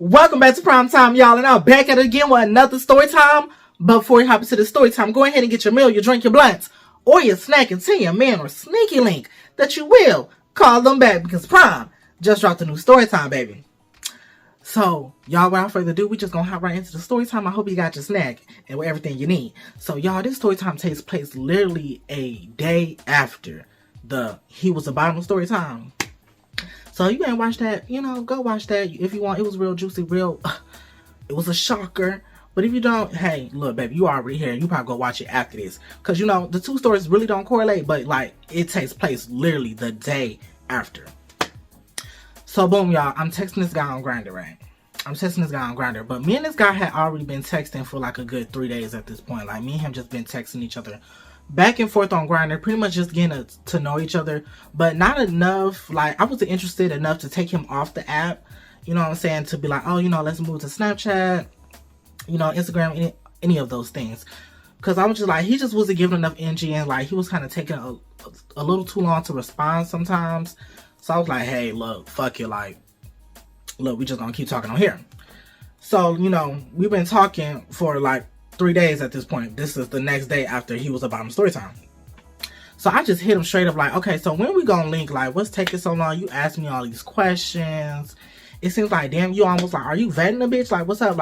Welcome back to Prime Time, y'all, and I'm back at it again with another story time. But before you hop into the story time, go ahead and get your meal, your drink, your blunts, or your snack, and tell your man or sneaky link that you will call them back because Prime just dropped a new story time, baby. So, y'all, without further ado, we just gonna hop right into the story time. I hope you got your snack and everything you need. So, y'all, this story time takes place literally a day after He Was a Bottom story time. So you ain't watched that, go watch that if you want. It was real juicy, it was a shocker. But if you don't, hey, look, baby, you already here. You probably go watch it after this. Because, the two stories really don't correlate, but, it takes place literally the day after. So, boom, y'all, I'm texting this guy on Grindr, right? But me and this guy had already been texting for, a good 3 days at this point. Me and him just been texting each other back and forth on Grindr, pretty much just getting to know each other, but not enough. I wasn't interested enough to take him off the app, you know what I'm saying, to be like, oh, let's move to Snapchat, Instagram, any of those things, because I was just he just wasn't giving enough energy, and he was kind of taking a little too long to respond sometimes. So I was like, hey, look, fuck it, look, we just gonna keep talking on here. So, we've been talking for 3 days at this point. This is the next day after He Was a Bottom story time. So I just hit him straight up okay, so when we gonna link? What's taking so long? You asked me all these questions. It seems damn, you almost are you vetting a bitch? What's up?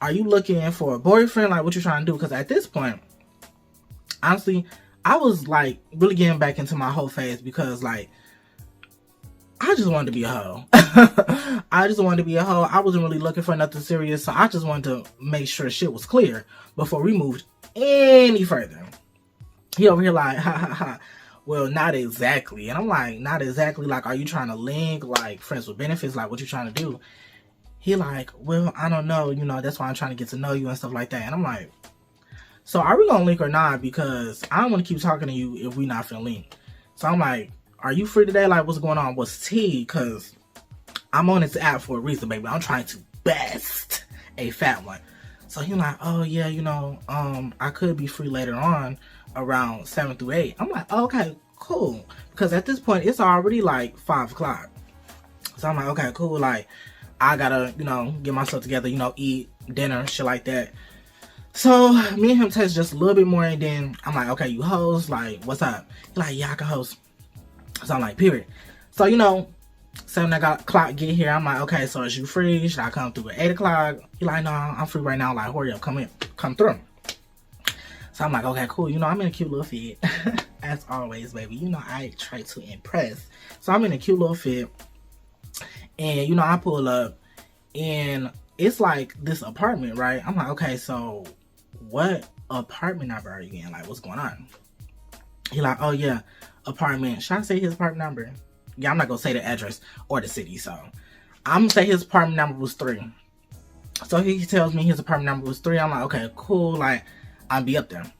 Are you looking for a boyfriend? What you trying to do? Because at this point, honestly, I was really getting back into my whole phase because I just wanted to be a hoe. I wasn't really looking for nothing serious, so I just wanted to make sure shit was clear before we moved any further. He over here ha ha ha. Well, not exactly. And I'm not exactly. Are you trying to link? Friends with benefits? What you trying to do? He well, I don't know. That's why I'm trying to get to know you and stuff like that. And I'm so are we gonna link or not? Because I don't want to keep talking to you if we not finna link. So I'm are you free today? What's going on? What's tea? Because I'm on this app for a reason, baby. I'm trying to best a fat one. So he's oh, yeah, I could be free later on around 7 through 8. I'm okay, cool. Because at this point, it's already 5 o'clock. So I'm okay, cool. I gotta, get myself together, eat dinner, shit like that. So me and him text just a little bit more, and then I'm okay, you host? What's up? He's yeah, I can host. So I'm period. So, 7 o'clock get here. I'm okay, so is you free? Should I come through at 8 o'clock? He's no, I'm free right now. Hurry up, come through. So I'm okay, cool. I'm in a cute little fit. As always, baby. I try to impress. So I'm in a cute little fit. And, I pull up. And it's this apartment, right? I'm okay, so what apartment number are you in? What's going on? He's oh, yeah. Apartment. Should I say his apartment number? Yeah, I'm not gonna say the address or the city, so I'm gonna say his apartment number was 3. So he tells me his apartment number was 3. I'm okay, cool. I'll be up there.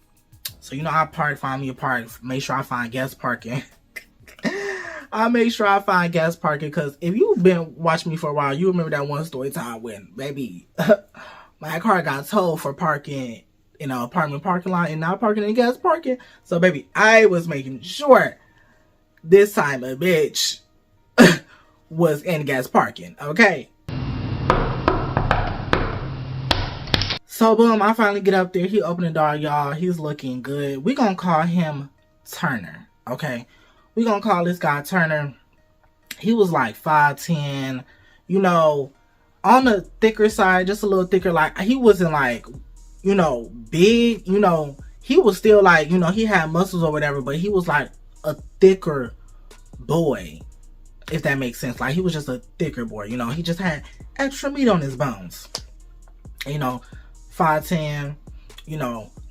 So I find me a park, make sure I find gas parking. I make sure I find gas parking because if you've been watching me for a while, you remember that one story time when baby my car got towed for parking in an apartment parking lot and not parking in gas parking. So baby, I was making sure this time a bitch was in gas parking, okay? So boom, I finally get up there. He opened the door, y'all. He's looking good. We gonna call him Turner, okay? We gonna call this guy Turner. He was 5'10", on the thicker side, just a little thicker. He wasn't big, he was still he had muscles or whatever, but he was a thicker boy, if that makes sense. He was just a thicker boy, he just had extra meat on his bones. 5'10",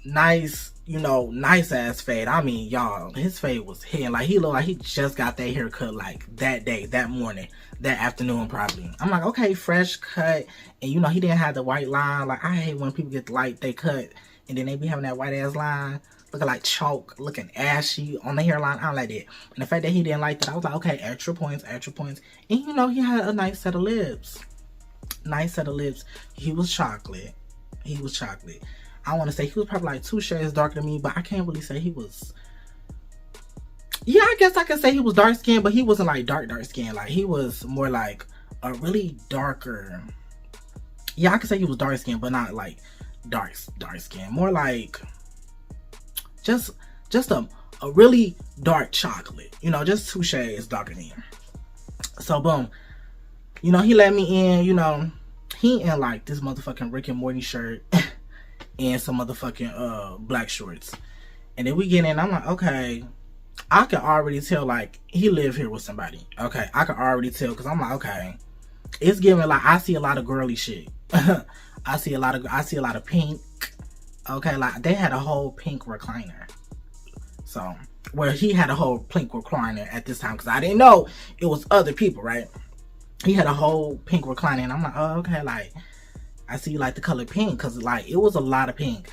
nice, nice ass fade. I mean, y'all, his fade was hitting. He looked he just got that haircut that day, that morning, that afternoon probably. I'm okay, fresh cut. And he didn't have the white line. I hate when people get they cut and then they be having that white ass line looking like chalk, looking ashy on the hairline. I don't like that. And the fact that he didn't like that, I was okay, extra points. And he had a nice set of lips. He was chocolate. I want to say he was probably 2 shades darker than me, but I can't really say he was. Yeah, I guess I could say he was dark skinned, but he wasn't dark skin. He was more a really darker Yeah, I could say he was dark skinned, but not like dark skin. More like just a really dark chocolate. You know, just 2 shades darker than him. So boom. You know, he let me in, you know, he in like this motherfucking Rick and Morty shirt and some motherfucking black shorts. And then we get in, I'm like, okay, I can already tell like he lived here with somebody. Okay, I can already tell because I'm like, okay, it's giving like I see a lot of girly shit. I see a lot of pink. Okay, like they had a whole pink recliner. So where he had a whole pink recliner at this time because I didn't know it was other people, right? He had a whole pink recliner and I'm like, oh, okay, like I see like the color pink because like it was a lot of pink.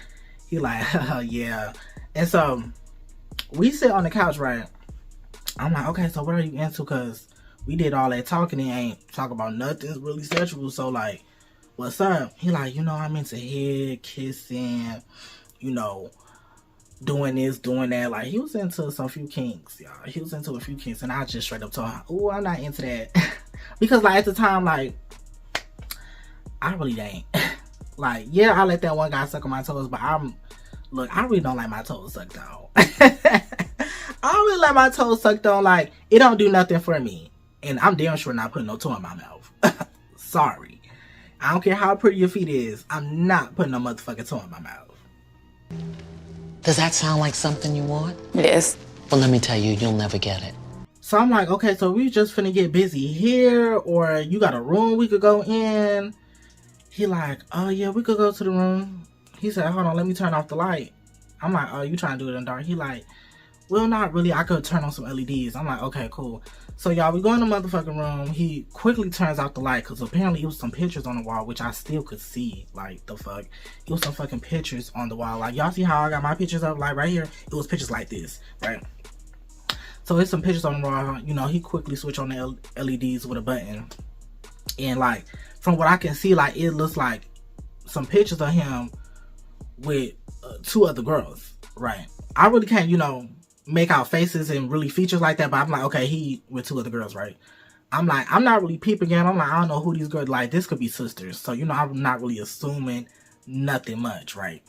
He like, yeah. And so we sit on the couch, right? I'm like, okay, so what are you into? Because we did all that talking and ain't talk about nothing really sexual. So like, what's up? He like, you know, I'm into head, kissing, you know, doing this, doing that. Like, he was into some few kinks, y'all. He was into a few kinks. And I just straight up told him, oh, I'm not into that. Because like at the time, like, I really ain't. Like, yeah, I let that one guy suck on my toes, but look, I really don't like my toes sucked on. I don't really like my toes sucked on. Like, it don't do nothing for me. And I'm damn sure not putting no toy in my mouth. Sorry. I don't care how pretty your feet is. I'm not putting no motherfucking toy in my mouth. Does that sound like something you want? Yes. Well, let me tell you, you'll never get it. So I'm like, okay, so we just finna get busy here, or you got a room we could go in? He like, oh yeah, we could go to the room. He said, hold on, let me turn off the light. I'm like, oh, you trying to do it in the dark? He like, well, not really. I could turn on some LEDs. I'm like, okay, cool. So y'all, we go in the motherfucking room. He quickly turns out the light because apparently it was some pictures on the wall, which I still could see. Like, the fuck? It was some fucking pictures on the wall. Like, y'all see how I got my pictures up? Like, right here, it was pictures like this, right? So it's some pictures on the wall. You know, he quickly switched on the LEDs with a button. And, like, from what I can see, like, it looks like some pictures of him with 2 other girls, right? I really can't, you know, make out faces and really features like that, but I'm like, okay, he with 2 other girls, right? I'm like, I'm not really peeping at. I'm like, I don't know who these girls, like, this could be sisters. So, you know, I'm not really assuming nothing much, right?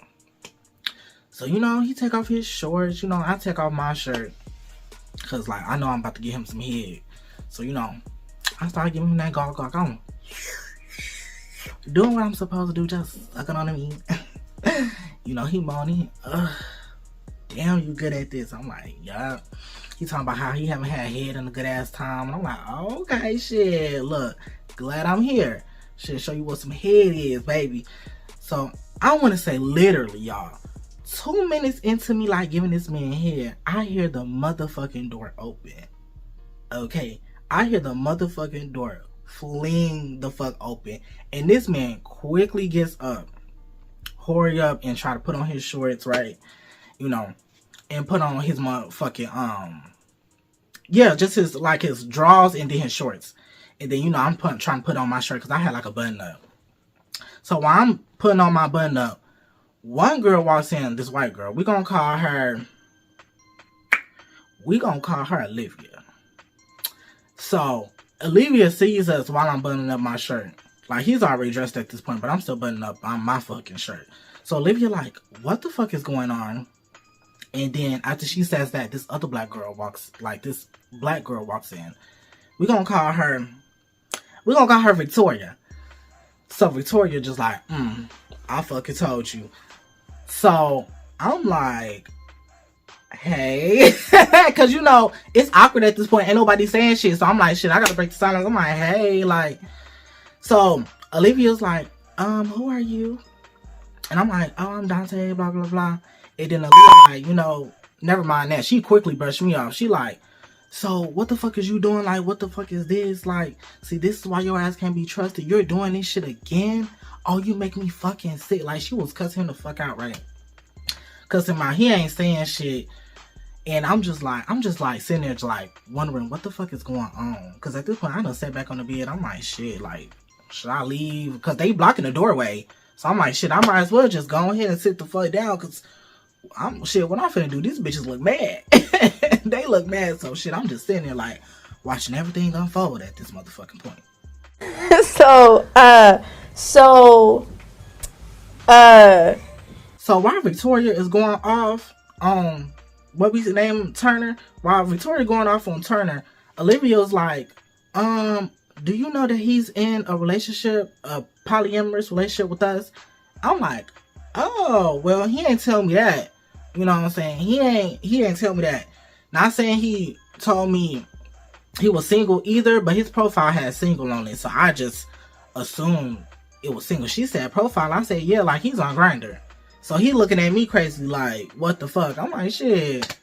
So, you know, he take off his shorts, you know, I take off my shirt. Cause like, I know I'm about to get him some head. So, you know, I started giving him that gawk on. Doing what I'm supposed to do, just sucking on him. You know, he moaning. Damn, you good at this. I'm like, yeah. He talking about how he haven't had head in a good ass time. And I'm like, okay, shit. Look, glad I'm here. Shit, show you what some head is, baby. So, I want to say literally, y'all. 2 minutes into me, like, giving this man head, I hear the motherfucking door open. Okay? I hear the motherfucking door fling the fuck open. And this man quickly gets up. Hurry up and try to put on his shorts, right? You know, and put on his motherfucking, yeah, just his, like, his drawers and then his shorts. And then, you know, I'm trying to put on my shirt because I had, like, a button up. So while I'm putting on my button up, one girl walks in, this white girl. We're going to call her Olivia. So, Olivia sees us while I'm buttoning up my shirt. Like, he's already dressed at this point, but I'm still buttoning up on my fucking shirt. So, Olivia like, what the fuck is going on? And then, after she says that, this black girl walks in. We're going to call her Victoria. So, Victoria just like, I fucking told you. So, I'm like, hey. Because, you know, it's awkward at this point. Ain't nobody saying shit. So, I'm like, shit, I got to break the silence. I'm like, hey, like. So, Olivia's like, who are you? And I'm like, oh, I'm Dante, blah, blah, blah. And then Olivia like, you know, never mind that. She quickly brushed me off. She like, so, what the fuck is you doing? Like, what the fuck is this? Like, see, this is why your ass can't be trusted. You're doing this shit again? Oh, you make me fucking sick. Like, she was cussing him the fuck out, right? Cussing him out. He ain't saying shit. And I'm just like, sitting there just like, wondering what the fuck is going on. Because at this point, I done sat back on the bed. I'm like, shit, like, should I leave? Because they blocking the doorway. So I'm like, shit, I might as well just go ahead and sit the fuck down. Because, what I'm finna do, these bitches look mad. They look mad. So, shit, I'm just sitting there like, watching everything unfold at this motherfucking point. So, So, So while Victoria is going off on what we name Turner, while Victoria going off on Turner, Olivia's like, do you know that he's in a relationship, a polyamorous relationship with us? I'm like, oh, well, he ain't tell me that. You know what I'm saying? He ain't tell me that. Not saying he told me he was single either, but his profile had single on it, so I just assumed it was single. She said profile. I said, yeah, like he's on Grindr. So he looking at me crazy like, what the fuck? I'm like, shit.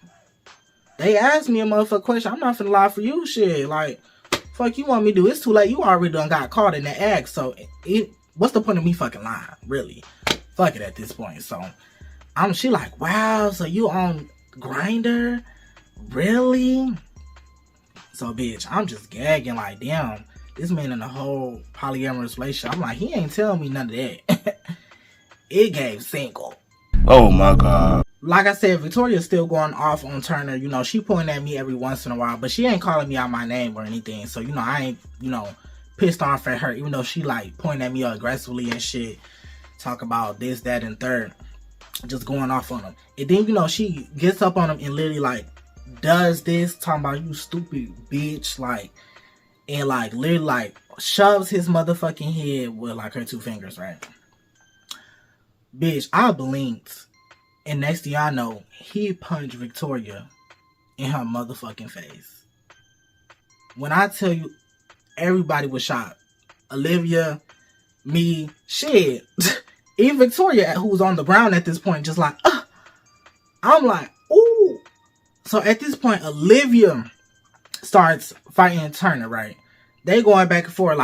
They asked me a motherfucker question. I'm not finna lie for you, shit. Like, fuck you want me to do? It's too late. You already done got caught in the act. So what's the point of me fucking lying? Really? Fuck it at this point. So she like, wow, so you on Grindr? Really? So bitch, I'm just gagging like, damn, this man in a whole polyamorous relationship. I'm like, he ain't telling me none of that. It gave single. Oh my god. Like I said, Victoria's still going off on Turner. You know, she pointing at me every once in a while, but she ain't calling me out my name or anything. So, you know, I ain't, you know, pissed off at her, even though she like pointing at me aggressively and shit. Talk about this, that, and third. Just going off on him. And then, you know, she gets up on him and literally like does this, talking about you stupid bitch, like, and like literally like shoves his motherfucking head with like her two fingers, right? Bitch, I blinked, and next thing I know, he punched Victoria in her motherfucking face. When I tell you, everybody was shocked. Olivia, me, shit. Even Victoria, who was on the ground at this point, just like, I'm like, ooh. So at this point, Olivia starts fighting Turner, right? They going back and forth,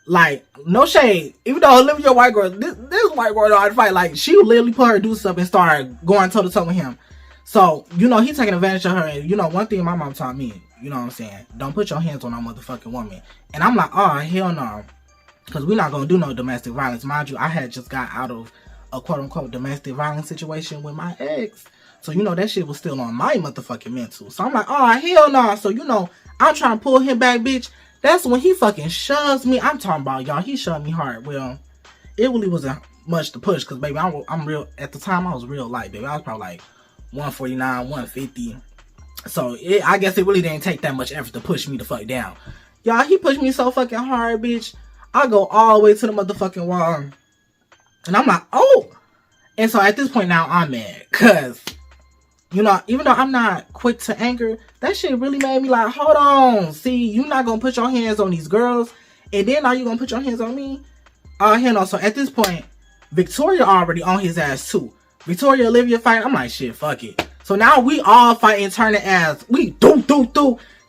like, no shade. Even though Olivia white girl, this white girl know how to fight. Like, she literally put her deuce up and started going toe to toe with him. So, you know, he taking advantage of her. And, you know, one thing my mom taught me, you know what I'm saying? Don't put your hands on no motherfucking woman. And I'm like, oh, hell no. Because we're not going to do no domestic violence. Mind you, I had just got out of a quote-unquote domestic violence situation with my ex. So, you know, that shit was still on my motherfucking mental. So, I'm like, oh, hell no. So, you know, I'm trying to pull him back, bitch. That's when he fucking shoves me. I'm talking about, y'all, he shoved me hard. Well, it really wasn't much to push. Because, baby, I'm real. At the time, I was real light, baby. I was probably like 149, 150. So, I guess it really didn't take that much effort to push me the fuck down. Y'all, he pushed me so fucking hard, bitch. I go all the way to the motherfucking wall. And I'm like, oh. And so at this point now, I'm mad. Because, you know, even though I'm not quick to anger, that shit really made me like, hold on. See, you not going to put your hands on these girls. And then are you going to put your hands on me? Hell no. So at this point, Victoria already on his ass too. Victoria, Olivia fighting. I'm like, shit, fuck it. So now we all fighting, turning ass. We do.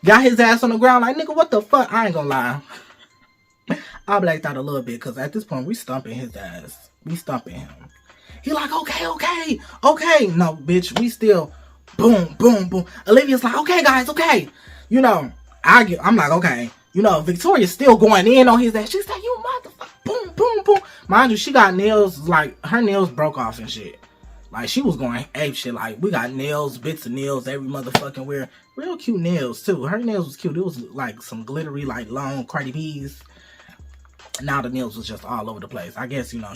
Got his ass on the ground like, nigga, what the fuck? I ain't gonna lie. I blacked out a little bit because at this point, we stumping his ass. We stumping him. He like, okay. No, bitch, we still boom. Olivia's like, okay, guys, okay. You know, I'm like, okay. You know, Victoria's still going in on his ass. She said, you motherfucker, boom. Mind you, she got nails, like, her nails broke off and shit. Like, she was going ape shit. Like, we got nails, bits of nails, every motherfucking where. Real cute nails, too. Her nails was cute. It was, like, some glittery, like, long Cardi B's. Now the nails was just all over the place. I guess, you know,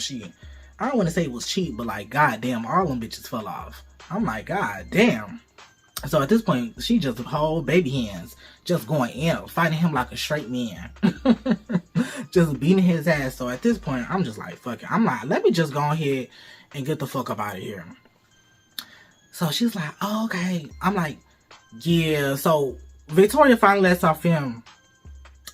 I don't want to say it was cheap, but, like, goddamn, all them bitches fell off. I'm like, goddamn. So, at this point, she just whole baby hands. Just going in, fighting him like a straight man. Just beating his ass. So, at this point, I'm just like, fuck it. I'm like, let me just go ahead and get the fuck up out of here. So she's like, oh, okay. I'm like, yeah. So Victoria finally lets off him.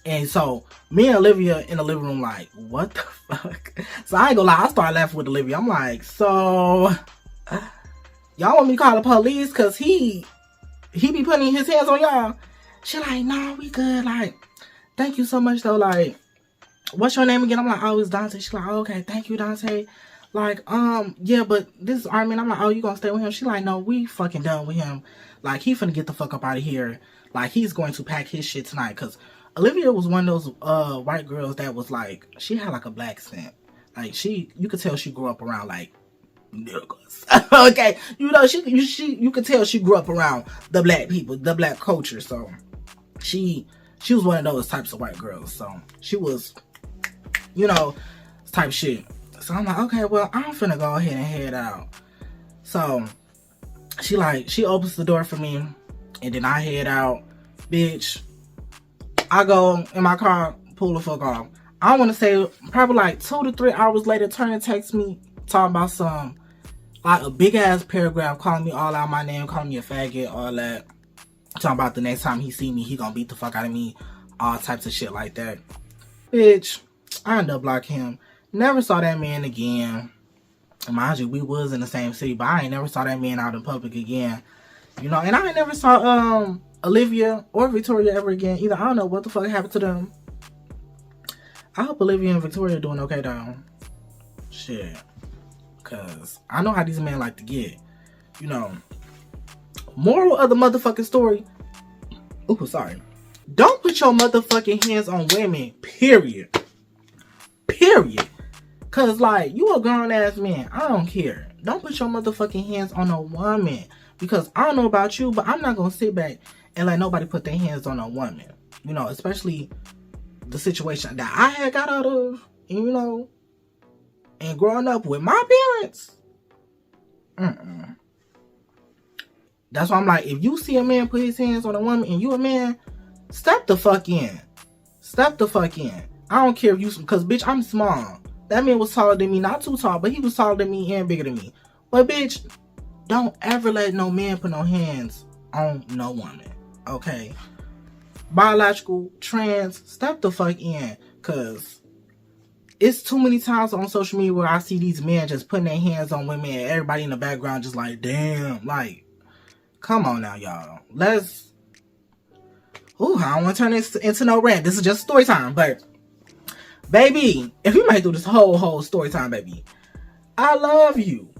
And so me and Olivia in the living room like, what the fuck? So I ain't gonna lie, I started laughing with Olivia. I'm like, so y'all want me to call the police? Cause he be putting his hands on y'all. She like, nah, we good. Like, thank you so much though. Like, what's your name again? I'm like, oh, it's Dante. She's like, oh, okay, thank you, Dante. Like, yeah, but this is Armin. I'm like, oh, you gonna stay with him? She like, no, we fucking done with him. Like, he finna get the fuck up out of here. Like, he's going to pack his shit tonight. Cause Olivia was one of those white girls that was like, she had like a black scent. Like, you could tell she grew up around like niggas. Okay, you know, you could tell she grew up around the black people, the black culture. So she was one of those types of white girls. So she was, you know, type shit. So I'm like, okay, well, I'm finna go ahead and head out. So she opens the door for me, and then I head out. Bitch, I go in my car, pull the fuck off. I want to say probably like 2 to 3 hours later, turn and text me, talking about some, like a big ass paragraph, calling me all out my name, calling me a faggot, all that. Talking about the next time he see me, he gonna beat the fuck out of me, all types of shit like that. Bitch, I ended up blocking him. Never saw that man again. Mind you, we was in the same city, but I ain't never saw that man out in public again. You know, and I ain't never saw Olivia or Victoria ever again either. I don't know what the fuck happened to them. I hope Olivia and Victoria doing okay though. Shit. Cause I know how these men like to get. You know. Moral of the motherfucking story. Ooh, sorry. Don't put your motherfucking hands on women. Period. Period. Cause like, you a grown ass man. I don't care. Don't put your motherfucking hands on a woman. Because I don't know about you, but I'm not gonna sit back and let nobody put their hands on a woman. You know, especially the situation that I had got out of, you know, and growing up with my parents. That's why I'm like, if you see a man put his hands on a woman and you a man, step the fuck in. Step the fuck in. I don't care if you, because bitch, I'm small. That man was taller than me, not too tall, but he was taller than me and bigger than me. But bitch, don't ever let no man put no hands on no woman. Okay? Biological, trans, step the fuck in. Cause it's too many times on social media where I see these men just putting their hands on women and everybody in the background just like, damn, like, come on now, y'all. Let's... Ooh, I don't want to turn this into no rant. This is just story time, but... Baby, if you made through this whole story time, baby, I love you.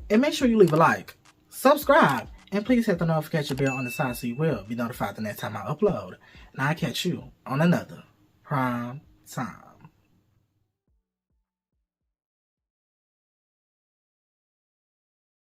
And make sure you leave a like, subscribe, and please hit the notification bell on the side so you will be notified the next time I upload. And I'll catch you on another Prime Time.